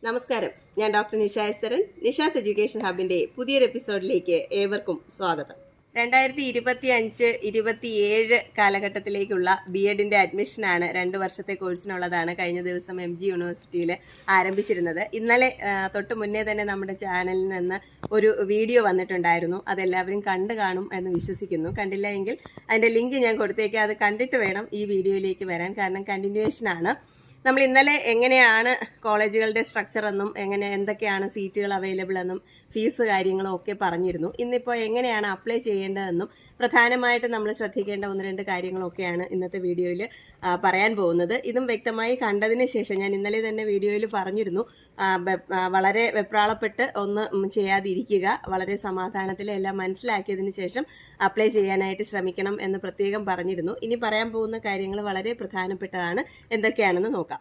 നമസ്കാരം, ഞാൻ doctor Nisha എസ്തരൻ. Nisha's education ഹബിന്റെ പുതിയൊരു എപ്പിസോഡിലേക്ക് ഏവർക്കും സ്വാഗതം. 2025-27 കാലഘട്ടത്തിലേക്കുള്ള BEdന്റെ അഡ്മിഷനാണ് 2 വർഷത്തെ കോഴ്സിനുള്ളതാണ് കഴിഞ്ഞ ദിവസം MG യൂണിവേഴ്സിറ്റിയിൽ ആരംഭിച്ചിരുന്നത്. ഇന്നലെ തൊട്ട് മുന്നേ തന്നെ നമ്മുടെ ചാനലിൽ നിന്ന് ഒരു വീഡിയോ വന്നിട്ടുണ്ടായിരുന്നു. അതെല്ലാവരും കണ്ടു കാണും എന്ന് വിശ്വസിക്കുന്നു. കണ്ടില്ല എങ്കിൽ അതിന്റെ ലിങ്ക് ഞാൻ കൊടുത്തേക്കാം. അത് കണ്ടിട്ട് വേണം ഈ വീഡിയോയിലേക്ക് വരാൻ, കാരണം കണ്ടിന്യൂവേഷൻ ആണ്. നമ്മൾ ഇന്നലെ എങ്ങനെയാണ് കോളേജുകളുടെ സ്ട്രക്ചർ എന്നും എന്തൊക്കെയാണ് സീറ്റുകൾ അവൈലബിൾ എന്നും ഫീസ് കാര്യങ്ങളും ഒക്കെ പറഞ്ഞിരുന്നു. ഇന്നിപ്പോൾ എങ്ങനെയാണ് അപ്ലൈ ചെയ്യേണ്ടതെന്നും പ്രധാനമായിട്ട് നമ്മൾ ശ്രദ്ധിക്കേണ്ട 1-2 കാര്യങ്ങളൊക്കെയാണ് ഇന്നത്തെ വീഡിയോയിൽ പറയാൻ പോകുന്നത്. ഇതും വ്യക്തമായി കണ്ടതിന് ശേഷം ഞാൻ ഇന്നലെ തന്നെ വീഡിയോയിൽ പറഞ്ഞിരുന്നു, വളരെ വെപ്രാളപ്പെട്ട് ഒന്നും ചെയ്യാതിരിക്കുക, വളരെ സമാധാനത്തിൽ എല്ലാം മനസ്സിലാക്കിയതിന് ശേഷം അപ്ലൈ ചെയ്യാനായിട്ട് ശ്രമിക്കണം എന്ന് പ്രത്യേകം പറഞ്ഞിരുന്നു. ഇനി പറയാൻ പോകുന്ന കാര്യങ്ങൾ വളരെ പ്രധാനപ്പെട്ടതാണ്. എന്തൊക്കെയാണെന്ന് നോക്കാം.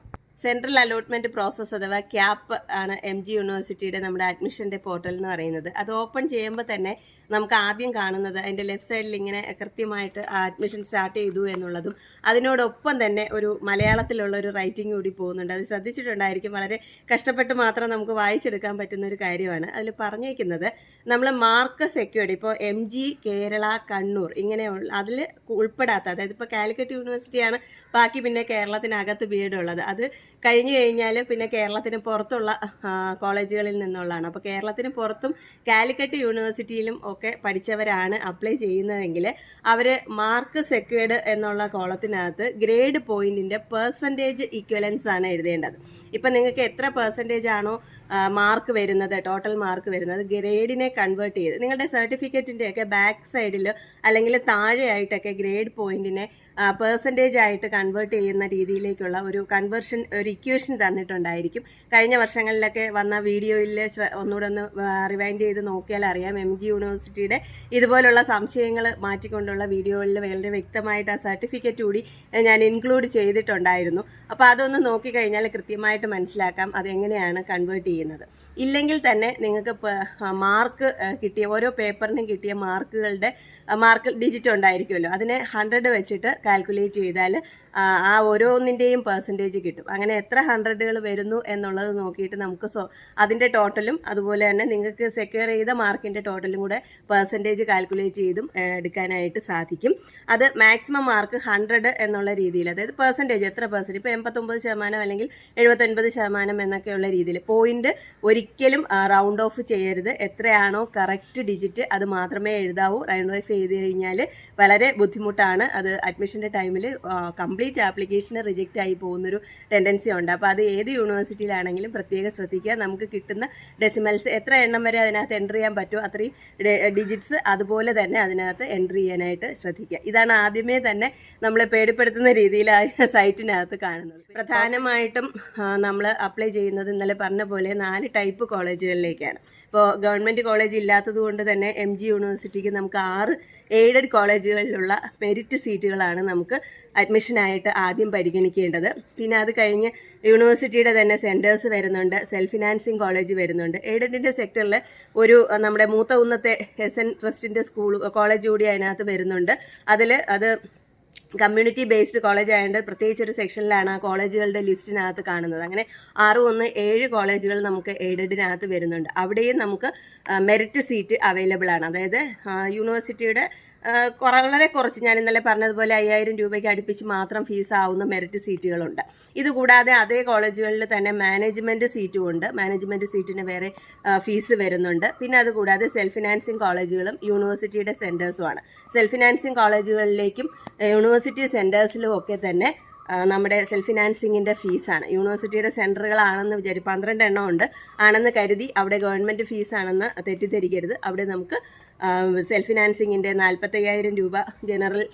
സെൻട്രൽ അലോട്ട്മെന്റ് പ്രോസസ്സ് അഥവാ ക്യാപ്പ് ആണ് MG യൂണിവേഴ്സിറ്റിയുടെ നമ്മുടെ അഡ്മിഷന്റെ പോർട്ടൽ എന്ന് പറയുന്നത്. അത് ഓപ്പൺ ചെയ്യുമ്പോൾ തന്നെ നമുക്ക് ആദ്യം കാണുന്നത് അതിൻ്റെ ലെഫ്റ്റ് സൈഡിൽ ഇങ്ങനെ കൃത്യമായിട്ട് അഡ്മിഷൻ സ്റ്റാർട്ട് ചെയ്തു എന്നുള്ളതും അതിനോടൊപ്പം തന്നെ ഒരു മലയാളത്തിലുള്ള ഒരു റൈറ്റിംഗ് കൂടി പോകുന്നുണ്ട്. അത് ശ്രദ്ധിച്ചിട്ടുണ്ടായിരിക്കും. വളരെ കഷ്ടപ്പെട്ട് മാത്രം നമുക്ക് വായിച്ചെടുക്കാൻ പറ്റുന്ന ഒരു കാര്യമാണ്. അതിൽ പറഞ്ഞേക്കുന്നത് നമ്മൾ മാർക്ക് സെക്യൂർഡ്, ഇപ്പോൾ MG, കേരള, കണ്ണൂർ ഇങ്ങനെയുള്ള അതിൽ ഉൾപ്പെടാത്ത, അതായത് ഇപ്പോൾ കാലിക്കറ്റ് യൂണിവേഴ്സിറ്റിയാണ് ബാക്കി പിന്നെ കേരളത്തിനകത്ത് BEd ഉള്ളത്. അത് കഴിഞ്ഞു കഴിഞ്ഞാൽ പിന്നെ കേരളത്തിന് പുറത്തുള്ള കോളേജുകളിൽ നിന്നുള്ളതാണ്. അപ്പോൾ കേരളത്തിന് പുറത്തും കാലിക്കറ്റ് യൂണിവേഴ്സിറ്റിയിലും ഒക്കെ പഠിച്ചവരാണ് അപ്ലൈ ചെയ്യുന്നതെങ്കിൽ അവർ മാർക്ക് സെക്യൂർഡ് എന്നുള്ള കോളത്തിനകത്ത് ഗ്രേഡ് പോയിന്റിന്റെ പെർസെൻറ്റേജ് ഇക്വലൻസ് ആണ് എഴുതേണ്ടത്. ഇപ്പം നിങ്ങൾക്ക് എത്ര പെർസെൻറ്റേജ് ആണോ മാർക്ക് വരുന്നത്, ടോട്ടൽ മാർക്ക് വരുന്നത്, ഗ്രേഡിനെ കൺവേർട്ട് ചെയ്ത് നിങ്ങളുടെ സർട്ടിഫിക്കറ്റിൻ്റെ ഒക്കെ ബാക്ക് സൈഡിൽ അല്ലെങ്കിൽ താഴെയായിട്ടൊക്കെ ഗ്രേഡ് പോയിന്റിനെ പെർസെൻറ്റേജ് ആയിട്ട് കൺവേർട്ട് ചെയ്യുന്ന രീതിയിലേക്കുള്ള ഒരു കൺവേർഷൻ, ഒരു ഇക്വേഷൻ തന്നിട്ടുണ്ടായിരിക്കും. കഴിഞ്ഞ വർഷങ്ങളിലൊക്കെ വന്ന വീഡിയോയിൽ ഒന്നുകൂടെ ഒന്ന് റിവൈൻഡ് ചെയ്ത് നോക്കിയാൽ അറിയാം. MG യൂണിവേഴ്സിറ്റിയുടെ ഇതുപോലുള്ള സംശയങ്ങൾ മാറ്റിക്കൊണ്ടുള്ള വീഡിയോകളിൽ വളരെ വ്യക്തമായിട്ട് ആ സർട്ടിഫിക്കറ്റ് കൂടി ഞാൻ ഇൻക്ലൂഡ് ചെയ്തിട്ടുണ്ടായിരുന്നു. അപ്പോൾ അതൊന്ന് നോക്കിക്കഴിഞ്ഞാൽ കൃത്യമായിട്ട് മനസ്സിലാക്കാം അതെങ്ങനെയാണ് കൺവേർട്ട് ചെയ്യുന്നത്. ഇല്ലെങ്കിൽ തന്നെ നിങ്ങൾക്ക് മാർക്ക് കിട്ടിയ ഓരോ പേപ്പറിനും കിട്ടിയ മാർക്ക് ഡിജിറ്റ് ഉണ്ടായിരിക്കുമല്ലോ, അതിനെ 100 വെച്ചിട്ട് കാൽക്കുലേറ്റ് ചെയ്താൽ ആ ഓരോന്നിൻ്റെയും പെർസെൻറ്റേജ് കിട്ടും. അങ്ങനെ എത്ര 100കൾ വരുന്നു എന്നുള്ളത് നോക്കിയിട്ട് നമുക്ക് അതിൻ്റെ ടോട്ടലും അതുപോലെ തന്നെ നിങ്ങൾക്ക് സെക്യൂർ ചെയ്ത മാർക്കിൻ്റെ ടോട്ടലും കൂടെ പെർസെൻറ്റേജ് കാൽക്കുലേറ്റ് ചെയ്തും എടുക്കാനായിട്ട് സാധിക്കും. അത് മാക്സിമം മാർക്ക് 100 എന്നുള്ള രീതിയിൽ, അതായത് പെർസെൻറ്റേജ് എത്ര പെർസെൻറ്റ്, ഇപ്പോൾ 89% അല്ലെങ്കിൽ 79% എന്നൊക്കെയുള്ള രീതിയിൽ. പോയിന്റ് ഒരിക്കലും റൗണ്ട് ഓഫ് ചെയ്യരുത്. എത്രയാണോ കറക്റ്റ് ഡിജിറ്റ് അത് മാത്രമേ എഴുതാവൂ. റൗണ്ട് ഓഫ് ചെയ്ത് കഴിഞ്ഞാൽ വളരെ ബുദ്ധിമുട്ടാണ്. അത് അഡ്മിഷൻ്റെ ടൈമിൽ കംപ്ലീറ്റ് ആപ്ലിക്കേഷന് റിജക്റ്റ് ആയി പോകുന്നൊരു ടെൻഡൻസി ഉണ്ട്. അപ്പോൾ അത് ഏത് യൂണിവേഴ്സിറ്റിയിലാണെങ്കിലും പ്രത്യേകം ശ്രദ്ധിക്കുക. നമുക്ക് കിട്ടുന്ന ഡെസിമൽസ് എത്ര എണ്ണം വരെ അതിനകത്ത് എൻ്റർ ചെയ്യാൻ പറ്റുമോ അത്രയും ഡിജിറ്റ്സ് അതുപോലെ തന്നെ അതിനകത്ത് എൻ്റർ ചെയ്യാനായിട്ട് ശ്രദ്ധിക്കുക. ഇതാണ് ആദ്യമേ തന്നെ നമ്മളെ പേടിപ്പെടുത്തുന്ന രീതിയിലായ സൈറ്റിനകത്ത് കാണുന്നത്. പ്രധാനമായിട്ടും നമ്മൾ അപ്ലൈ ചെയ്യുന്നത് ഇന്നലെ പറഞ്ഞ പോലെ 4 ടൈപ്പ് കോളേജുകളിലേക്കാണ്. ഇപ്പോൾ ഗവൺമെൻറ് കോളേജ് ഇല്ലാത്തത് കൊണ്ട് തന്നെ MG യൂണിവേഴ്സിറ്റിക്ക് നമുക്ക് 6 എയ്ഡഡ് കോളേജുകളിലുള്ള മെരിറ്റ് സീറ്റുകളാണ് നമുക്ക് അഡ്മിഷനായിട്ട് ആദ്യം പരിഗണിക്കേണ്ടത്. പിന്നെ അത് കഴിഞ്ഞ് യൂണിവേഴ്സിറ്റിയുടെ തന്നെ സെൻറ്റേഴ്സ് വരുന്നുണ്ട്, സെൽഫ് ഫിനാൻസിങ് കോളേജ് വരുന്നുണ്ട്. എയ്ഡഡിൻ്റെ സെക്ടറിൽ ഒരു നമ്മുടെ മൂത്തകുന്നത്തെ SN ട്രസ്റ്റിൻ്റെ കോളേജ് കൂടി അതിനകത്ത് വരുന്നുണ്ട്. അത് കമ്മ്യൂണിറ്റി ബേസ്ഡ് കോളേജ് ആയതുകൊണ്ട് പ്രത്യേകിച്ച് ഒരു സെക്ഷനിലാണ് ആ കോളേജുകളുടെ ലിസ്റ്റിനകത്ത് കാണുന്നത്. അങ്ങനെ 7 കോളേജുകൾ നമുക്ക് എയ്ഡഡിനകത്ത് വരുന്നുണ്ട്. അവിടെയും നമുക്ക് മെറിറ്റ് സീറ്റ് അവൈലബിൾ ആണ്. അതായത് യൂണിവേഴ്സിറ്റിയുടെ വളരെ കുറച്ച്, ഞാൻ ഇന്നലെ പറഞ്ഞതുപോലെ 5000 രൂപയ്ക്ക് അടുപ്പിച്ച് മാത്രം ഫീസ് ആവുന്ന മെറിറ്റ് സീറ്റുകളുണ്ട്. ഇതുകൂടാതെ അതേ കോളേജുകളിൽ തന്നെ മാനേജ്മെൻറ്റ് സീറ്റും ഉണ്ട്. മാനേജ്മെൻറ്റ് സീറ്റിന് വേറെ ഫീസ് വരുന്നുണ്ട്. പിന്നെ അതുകൂടാതെ സെൽഫ് ഫിനാൻസിങ് കോളേജുകളും യൂണിവേഴ്സിറ്റിയുടെ സെൻറ്റേഴ്സുമാണ്. സെൽഫ് ഫിനാൻസിങ് കോളേജുകളിലേക്കും യൂണിവേഴ്സിറ്റി സെൻറ്റേഴ്സിലും ഒക്കെ തന്നെ നമ്മുടെ സെൽഫ് ഫിനാൻസിങ്ങിൻ്റെ ഫീസാണ്. യൂണിവേഴ്സിറ്റിയുടെ സെൻറ്ററുകളാണെന്ന് 12 എണ്ണം ഉണ്ട് ആണെന്ന് കരുതി അവിടെ ഗവൺമെൻറ് ഫീസാണെന്ന് തെറ്റിദ്ധരിക്കരുത്. അവിടെ നമുക്ക് സെൽഫ് ഫിനാൻസിങ്ങിൻ്റെ 45,000 രൂപ ജനറൽ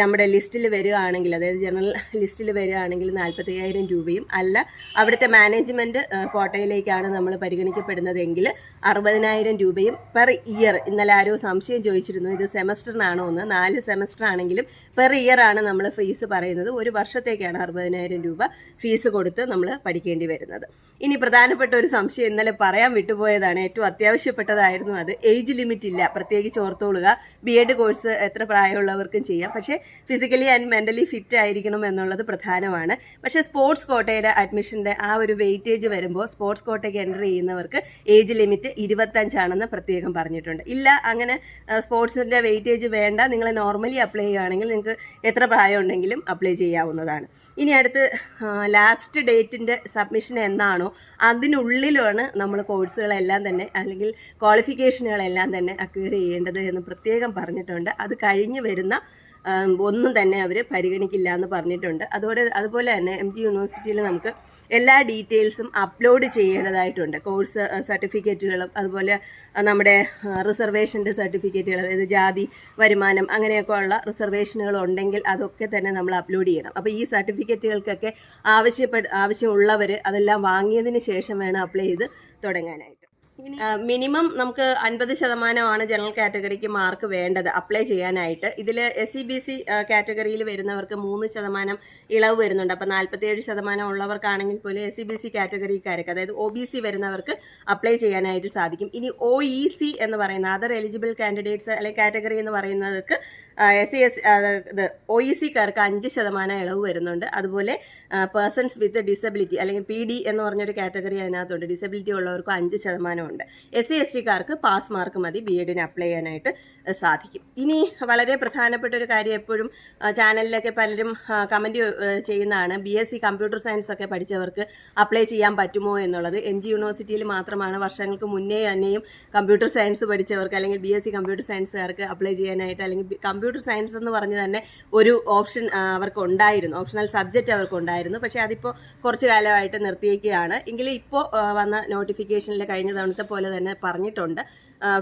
നമ്മുടെ ലിസ്റ്റിൽ വരികയാണെങ്കിൽ, അതായത് ജനറൽ ലിസ്റ്റിൽ വരികയാണെങ്കിൽ 45,000 രൂപയും, അല്ല അവിടുത്തെ മാനേജ്മെൻറ്റ് കോട്ടയിലേക്കാണ് നമ്മൾ പരിഗണിക്കപ്പെടുന്നതെങ്കിൽ 60,000 രൂപയും പെർ ഇയർ. ഇന്നലെ ആരോ സംശയം ചോദിച്ചിരുന്നു ഇത് സെമസ്റ്ററിനാണോ എന്ന്. 4 സെമസ്റ്റർ ആണെങ്കിലും പെർ ഇയർ ആണ് നമ്മൾ ഫീസ് പറയുന്നത്. ഒരു വർഷത്തേക്കാണ് 60,000 രൂപ ഫീസ് കൊടുത്ത് നമ്മൾ പഠിക്കേണ്ടി വരുന്നത്. ഇനി പ്രധാനപ്പെട്ട ഒരു സംശയം ഇന്നലെ പറയാൻ വിട്ടുപോയതാണ്, ഏറ്റവും അത്യാവശ്യപ്പെട്ടതായിരുന്നു അത്. ഏജ് ലിമിറ്റ് ഇല്ല, പ്രത്യേകിച്ച് ഓർത്തോളുക. BEd കോഴ്സ് എത്ര പ്രായമുള്ളവർക്കും വേണമെങ്കിലും ചെയ്യാം. പക്ഷേ ഫിസിക്കലി ആൻഡ് മെൻ്റലി ഫിറ്റ് ആയിരിക്കണം എന്നുള്ളത് പ്രധാനമാണ്. പക്ഷേ സ്പോർട്സ് കോട്ടയുടെ അഡ്മിഷൻ്റെ ആ ഒരു വെയിറ്റേജ് വരുമ്പോൾ സ്പോർട്സ് കോട്ടയ്ക്ക് എൻ്റർ ചെയ്യുന്നവർക്ക് ഏജ് ലിമിറ്റ് 25 പ്രത്യേകം പറഞ്ഞിട്ടുണ്ട്. ഇല്ല, അങ്ങനെ സ്പോർട്സിൻ്റെ വെയിറ്റേജ് വേണ്ട, നിങ്ങൾ നോർമലി അപ്ലൈ ചെയ്യുകയാണെങ്കിൽ നിങ്ങൾക്ക് എത്ര പ്രായം ഉണ്ടെങ്കിലും അപ്ലൈ ചെയ്യാവുന്നതാണ്. ഇനി അടുത്ത് ലാസ്റ്റ് ഡേറ്റിൻ്റെ സബ്മിഷൻ എന്നാണോ അതിനുള്ളിലാണ് നമ്മൾ കോഴ്സുകളെല്ലാം തന്നെ അല്ലെങ്കിൽ ക്വാളിഫിക്കേഷനുകളെല്ലാം തന്നെ അക്വയർ ചെയ്യേണ്ടത് എന്ന് പ്രത്യേകം പറഞ്ഞിട്ടുണ്ട്. അത് കഴിഞ്ഞ് വരുന്ന ഒന്നും തന്നെ അവർ പരിഗണിക്കില്ല എന്ന് പറഞ്ഞിട്ടുണ്ട്. അതുപോലെ തന്നെ MG യൂണിവേഴ്സിറ്റിയിൽ നമുക്ക് എല്ലാ ഡീറ്റെയിൽസും അപ്ലോഡ് ചെയ്യേണ്ടതായിട്ടുണ്ട്. കോഴ്സ് സർട്ടിഫിക്കറ്റുകളും അതുപോലെ നമ്മുടെ റിസർവേഷൻ്റെ സർട്ടിഫിക്കറ്റുകൾ, അതായത് ജാതി, വരുമാനം അങ്ങനെയൊക്കെ ഉള്ള റിസർവേഷനുകൾ ഉണ്ടെങ്കിൽ അതൊക്കെ തന്നെ നമ്മൾ അപ്ലോഡ് ചെയ്യണം. അപ്പോൾ ഈ സർട്ടിഫിക്കറ്റുകൾക്കൊക്കെ ആവശ്യമുള്ളവർ അതെല്ലാം വാങ്ങിയതിന് ശേഷം വേണം അപ്ലൈ ചെയ്ത് തുടങ്ങാനായിട്ട്. മിനിമം നമുക്ക് 50% ജനറൽ കാറ്റഗറിക്ക് മാർക്ക് വേണ്ടത് അപ്ലൈ ചെയ്യാനായിട്ട്. ഇതിൽ SCBC കാറ്റഗറിയിൽ വരുന്നവർക്ക് 3% ഇളവ് വരുന്നുണ്ട്. അപ്പോൾ 47% ഉള്ളവർക്കാണെങ്കിൽ പോലും SCBC കാറ്റഗറിക്കാർക്ക്, അതായത് OBC വരുന്നവർക്ക് അപ്ലൈ ചെയ്യാനായിട്ട് സാധിക്കും. ഇനി OEC എന്ന് പറയുന്ന അതർ എലിജിബിൾ കാൻഡിഡേറ്റ്സ് അല്ലെങ്കിൽ കാറ്റഗറി എന്ന് പറയുന്നവർക്ക് OECക്കാർക്ക് 5% ഇളവ് വരുന്നുണ്ട്. അതുപോലെ പേഴ്സൺസ് വിത്ത് ഡിസബിലിറ്റി അല്ലെങ്കിൽ PD എന്ന് പറഞ്ഞൊരു കാറ്റഗറി അതിനകത്തുണ്ട്. ഡിസബിലിറ്റി ഉള്ളവർക്ക് 5% ഉണ്ട്. SC/ST-കാർക്ക് പാസ് മാർക്ക് മതി BEഡിന് അപ്ലൈ ചെയ്യാനായിട്ട് സാധിക്കും. ഇനി വളരെ പ്രധാനപ്പെട്ട ഒരു കാര്യം, എപ്പോഴും ചാനലിലൊക്കെ പലരും കമൻറ്റ് ചെയ്യുന്നതാണ്, BSc കമ്പ്യൂട്ടർ സയൻസ് ഒക്കെ പഠിച്ചവർക്ക് അപ്ലൈ ചെയ്യാൻ പറ്റുമോ എന്നുള്ളത്. MG യൂണിവേഴ്സിറ്റിയിൽ മാത്രമാണ് വർഷങ്ങൾക്ക് മുന്നേ തന്നെയും കമ്പ്യൂട്ടർ സയൻസ് പഠിച്ചവർക്ക് അല്ലെങ്കിൽ BSc കമ്പ്യൂട്ടർ സയൻസുകാർക്ക് അപ്ലൈ ചെയ്യാനായിട്ട്, അല്ലെങ്കിൽ കമ്പ്യൂട്ടർ സയൻസ് എന്ന് പറഞ്ഞ് തന്നെ ഒരു ഓപ്ഷൻ അവർക്കുണ്ടായിരുന്നു, ഓപ്ഷണൽ സബ്ജക്റ്റ് അവർക്കുണ്ടായിരുന്നു. പക്ഷേ അതിപ്പോൾ കുറച്ച് കാലമായിട്ട് നിർത്തിയേക്കുകയാണ്. എങ്കിലും ഇപ്പോൾ വന്ന നോട്ടിഫിക്കേഷനിൽ കഴിഞ്ഞ തവണത്തെ പോലെ തന്നെ പറഞ്ഞിട്ടുണ്ട്,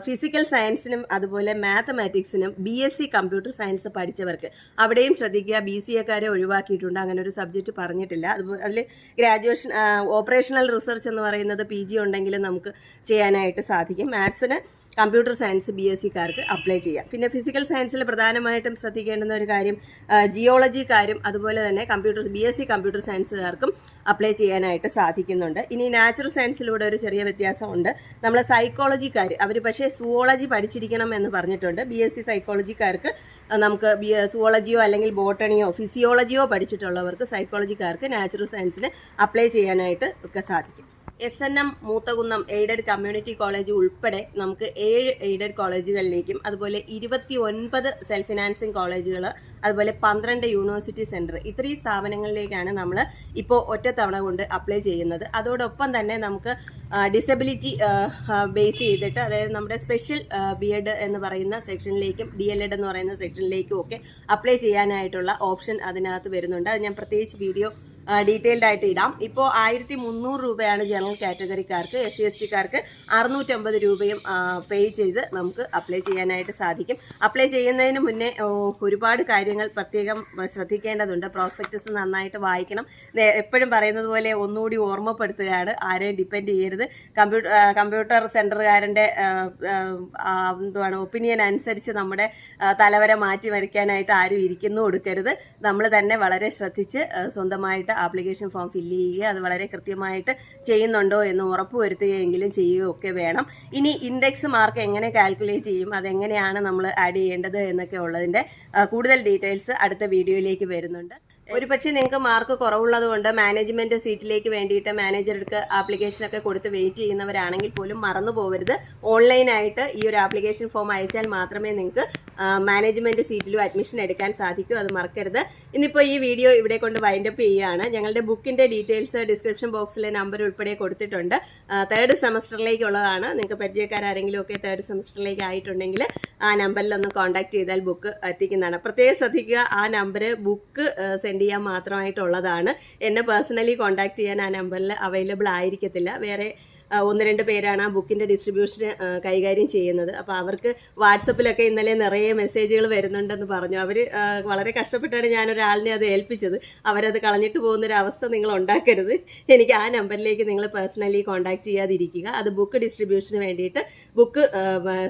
ഫിസിക്കൽ സയൻസിനും അതുപോലെ മാത്തമാറ്റിക്സിനും BSc കമ്പ്യൂട്ടർ സയൻസ് പഠിച്ചവർക്ക് അവിടെയും ശ്രദ്ധിക്കുക, BCAക്കാരെ ഒഴിവാക്കിയിട്ടുണ്ട്. അങ്ങനെ ഒരു സബ്ജക്റ്റ് പറഞ്ഞിട്ടില്ല. അതുപോലെ അതിൽ ഗ്രാജുവേഷൻ ഓപ്പറേഷണൽ റിസർച്ച് എന്ന് പറയുന്നത് PG ഉണ്ടെങ്കിലും നമുക്ക് ചെയ്യാനായിട്ട് സാധിക്കും. മാത്സിന് കമ്പ്യൂട്ടർ സയൻസ് BScക്കാർക്ക് അപ്ലൈ ചെയ്യാം. പിന്നെ ഫിസിക്കൽ സയൻസിൽ പ്രധാനമായിട്ടും ശ്രദ്ധിക്കേണ്ടുന്ന ഒരു കാര്യം, ജിയോളജിക്കാരും അതുപോലെ തന്നെ BSc കമ്പ്യൂട്ടർ സയൻസുകാർക്കും അപ്ലൈ ചെയ്യാനായിട്ട് സാധിക്കുന്നുണ്ട്. ഇനി നാച്ചുറൽ സയൻസിലൂടെ ഒരു ചെറിയ വ്യത്യാസമുണ്ട്. നമ്മൾ സൈക്കോളജിക്കാർ അവർ പക്ഷേ സുവോളജി പഠിച്ചിരിക്കണം എന്ന് പറഞ്ഞിട്ടുണ്ട്. BSc സൈക്കോളജിക്കാർക്ക് നമുക്ക് സുവോളജിയോ അല്ലെങ്കിൽ ബോട്ടണിയോ ഫിസിയോളജിയോ പഠിച്ചിട്ടുള്ളവർക്ക് സൈക്കോളജിക്കാർക്ക് നാച്ചുറൽ സയൻസിന് അപ്ലൈ ചെയ്യാനായിട്ട് ഒക്കെ സാധിക്കും. SNM Moothakunnam aided community college ഉൾപ്പെടെ നമുക്ക് 7 എയ്ഡഡ് കോളേജുകളിലേക്കും അതുപോലെ 29 സെൽഫ് ഫിനാൻസിങ് കോളേജുകൾ, അതുപോലെ 12 യൂണിവേഴ്സിറ്റി സെൻറ്റർ, ഇത്രയും സ്ഥാപനങ്ങളിലേക്കാണ് നമ്മൾ ഇപ്പോൾ ഒറ്റത്തവണ കൊണ്ട് അപ്ലൈ ചെയ്യുന്നത്. അതോടൊപ്പം തന്നെ നമുക്ക് ഡിസബിലിറ്റി ബേസ് ചെയ്തിട്ട്, അതായത് നമ്മുടെ സ്പെഷ്യൽ BEd എന്ന് പറയുന്ന സെക്ഷനിലേക്കും DLEd എന്ന് പറയുന്ന സെക്ഷനിലേക്കും ഒക്കെ അപ്ലൈ ചെയ്യാനായിട്ടുള്ള ഓപ്ഷൻ അതിനകത്ത് വരുന്നുണ്ട്. അത് ഞാൻ പ്രത്യേകിച്ച് വീഡിയോ ഡീറ്റെയിൽഡ് ആയിട്ട് ഇടാം. ഇപ്പോൾ 1300 രൂപയാണ് ജനറൽ കാറ്റഗറിക്കാർക്ക്, SC/ST-കാർക്ക് 650 രൂപയും പേ ചെയ്ത് നമുക്ക് അപ്ലൈ ചെയ്യാനായിട്ട് സാധിക്കും. അപ്ലൈ ചെയ്യുന്നതിന് മുന്നേ ഒരുപാട് കാര്യങ്ങൾ പ്രത്യേകം ശ്രദ്ധിക്കേണ്ടതുണ്ട്. പ്രോസ്പെക്ടസ് നന്നായിട്ട് വായിക്കണം. എപ്പോഴും പറയുന്നത് പോലെ ഒന്നുകൂടി ഓർമ്മപ്പെടുത്തുകയാണ്, ആരെയും ഡിപ്പെൻഡ് ചെയ്യരുത്. കമ്പ്യൂട്ടർ സെൻറ്ററുകാരൻ്റെ ഒപ്പീനിയൻ അനുസരിച്ച് നമ്മുടെ തലവര മാറ്റി വരയ്ക്കാനായിട്ട് ആരും ഇരിക്കുന്നു കൊടുക്കരുത്. നമ്മൾ തന്നെ വളരെ ശ്രദ്ധിച്ച് സ്വന്തമായിട്ട് ആപ്ലിക്കേഷൻ ഫോം ഫില്ല് ചെയ്യുക, അത് വളരെ കൃത്യമായിട്ട് ചെയ്യുന്നുണ്ടോ എന്ന് ഉറപ്പുവരുത്തുകയെങ്കിലും ചെയ്യുകയൊക്കെ വേണം. ഇനി ഇൻഡെക്സ് മാർക്ക് എങ്ങനെ കാൽക്കുലേറ്റ് ചെയ്യും, അതെങ്ങനെയാണ് നമ്മൾ ആഡ് ചെയ്യേണ്ടത് എന്നൊക്കെ ഉള്ളതിൻ്റെ കൂടുതൽ ഡീറ്റെയിൽസ് അടുത്ത വീഡിയോയിലേക്ക് വരുന്നുണ്ട്. ഒരുപക്ഷെ നിങ്ങൾക്ക് മാർക്ക് കുറവുള്ളത് കൊണ്ട് മാനേജ്മെന്റ് സീറ്റിലേക്ക് വേണ്ടിയിട്ട് മാനേജർക്ക് ആപ്ലിക്കേഷനൊക്കെ കൊടുത്ത് വെയിറ്റ് ചെയ്യുന്നവരാണെങ്കിൽ പോലും മറന്നു പോകരുത്. ഓൺലൈനായിട്ട് ഈ ഒരു ആപ്ലിക്കേഷൻ ഫോം അയച്ചാൽ മാത്രമേ നിങ്ങൾക്ക് മാനേജ്മെന്റ് സീറ്റിലും അഡ്മിഷൻ എടുക്കാൻ സാധിക്കൂ. അത് മറക്കരുത്. ഇന്നിപ്പോൾ ഈ വീഡിയോ ഇവിടെ കൊണ്ട് വൈൻഡപ്പ് ചെയ്യുകയാണ്. ഞങ്ങളുടെ ബുക്കിന്റെ ഡീറ്റെയിൽസ് ഡിസ്ക്രിപ്ഷൻ ബോക്സിലെ നമ്പർ ഉൾപ്പെടെ കൊടുത്തിട്ടുണ്ട്. 3rd സെമസ്റ്ററിലേക്കുള്ളതാണ്. നിങ്ങൾക്ക് പരിചയക്കാരെങ്കിലും ഒക്കെ 3rd സെമസ്റ്ററിലേക്ക് ആയിട്ടുണ്ടെങ്കിൽ ആ നമ്പറിലൊന്ന് കോൺടാക്ട് ചെയ്താൽ ബുക്ക് എത്തിക്കുന്നതാണ്. പ്രത്യേകം ശ്രദ്ധിക്കുക, ആ നമ്പർ ബുക്ക് സെൻഡ് ചെയ്യാൻ മാത്രമായിട്ടുള്ളതാണ്. എന്നെ പേഴ്സണലി കോൺടാക്ട് ചെയ്യാൻ ആ നമ്പറിൽ അവൈലബിൾ ആയിരിക്കത്തില്ല. വേറെ 1-2 പേരാണ് ആ ബുക്കിൻ്റെ ഡിസ്ട്രിബ്യൂഷന് കൈകാര്യം ചെയ്യുന്നത്. അപ്പോൾ അവർക്ക് വാട്സപ്പിലൊക്കെ ഇന്നലെ നിറയെ മെസ്സേജുകൾ വരുന്നുണ്ടെന്ന് പറഞ്ഞു. അവർ വളരെ കഷ്ടപ്പെട്ടാണ് ഞാനൊരാളിനെ അത് ഏൽപ്പിച്ചത്. അവരത് കളഞ്ഞിട്ട് പോകുന്നൊരവസ്ഥ നിങ്ങൾ ഉണ്ടാക്കരുത്. എനിക്ക് ആ നമ്പറിലേക്ക് നിങ്ങൾ പേഴ്സണലി കോൺടാക്ട് ചെയ്യാതിരിക്കുക. അത് ബുക്ക് ഡിസ്ട്രിബ്യൂഷന് വേണ്ടിയിട്ട് ബുക്ക്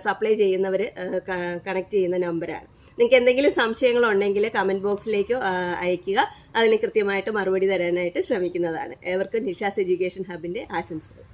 സപ്ലൈ ചെയ്യുന്നവർ കണക്ട് ചെയ്യുന്ന നമ്പറാണ്. നിങ്ങൾക്ക് എന്തെങ്കിലും സംശയങ്ങളുണ്ടെങ്കിൽ കമൻറ്റ് ബോക്സിലേക്ക് അയയ്ക്കുക. അതിന് കൃത്യമായിട്ട് മറുപടി തരാനായിട്ട് ശ്രമിക്കുന്നതാണ്. ഏവർക്കും നിഷാസ് എഡ്യൂക്കേഷൻ ഹബിൻ്റെ ആശംസകൾ.